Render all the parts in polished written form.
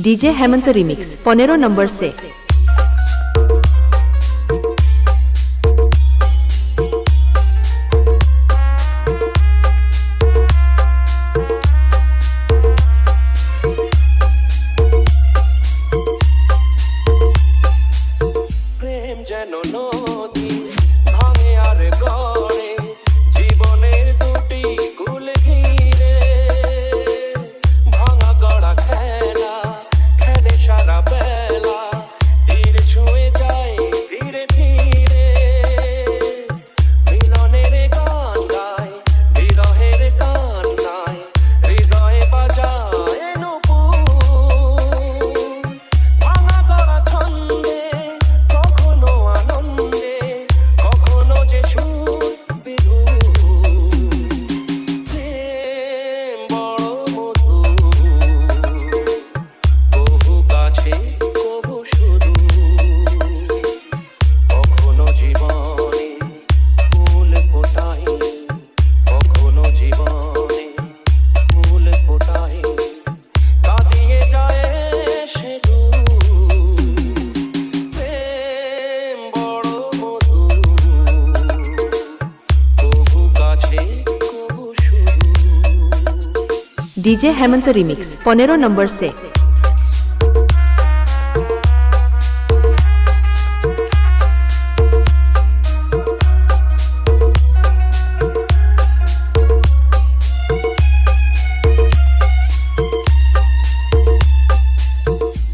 DJ Hemant remix 15 number से। প্রেম যেন নদী ভাঙে আর গড়ে জীবনের দুটি কুল ঘিরে ভাঙা গড়া খেলা খেলে সারা বেলা তীর ছুঁয়ে যায় ধীরে ধীরে মিলনের গান গায় বিরহের কান্নায় হৃদয়ে বাজায় নূপুর ভাঙা গড়া ছন্দে কখনো আনন্দে কখনো যে সুর বিধুর প্রেম বড় মধুর বহু কাছে কবু শুধু কখনো জীবনে ফুল ফোটাই কখনো জীবনে ফুল ফোটাই কাঁদিয়ে যায় সে দূর প্রেম বড় মধুর কবু কাছে কবু শুধু। डीजे हेमंत रिमिक्स 15 नंबर से।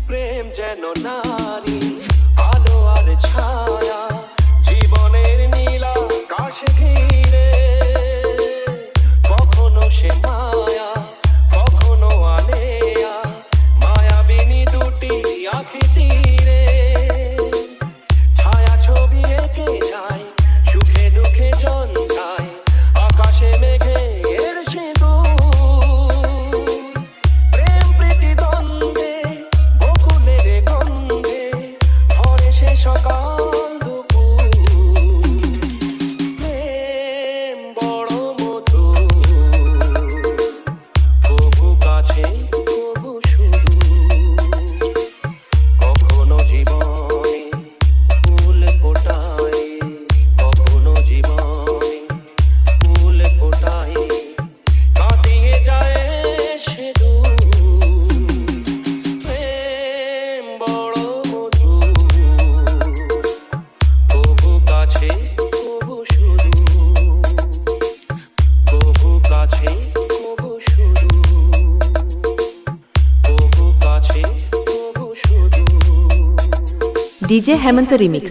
প্রেম যেন নারী আলো আর ছায়া জীবনের নীলা কাশ ঘিরে কখনো সে মায়া কখনো আলেয়া মায়াবিনী দুটি আঁখি তীরে ছায়া ছবি এঁকে যায় সুখে দুঃখে জঞ্জায় আকাশে মেঘে এর সিঁদুর প্রেম প্রীতি দ্বন্দ্বে বকুলের গন্ধে ভরে সে সকাল দুপুর প্রেম বড় মধুর কবু কাছে কবু শুধু কখনো জীবনে ফুল ফোটায় কখনো জীবনে ফুল ফোটায় কাটিয়ে যায় সে দূর প্রেম বড় মধুর কবু কাছে কবু শুধু কবু কাছে কবু শুধু কবু কাছে কবু শুধু। DJ Hemant remix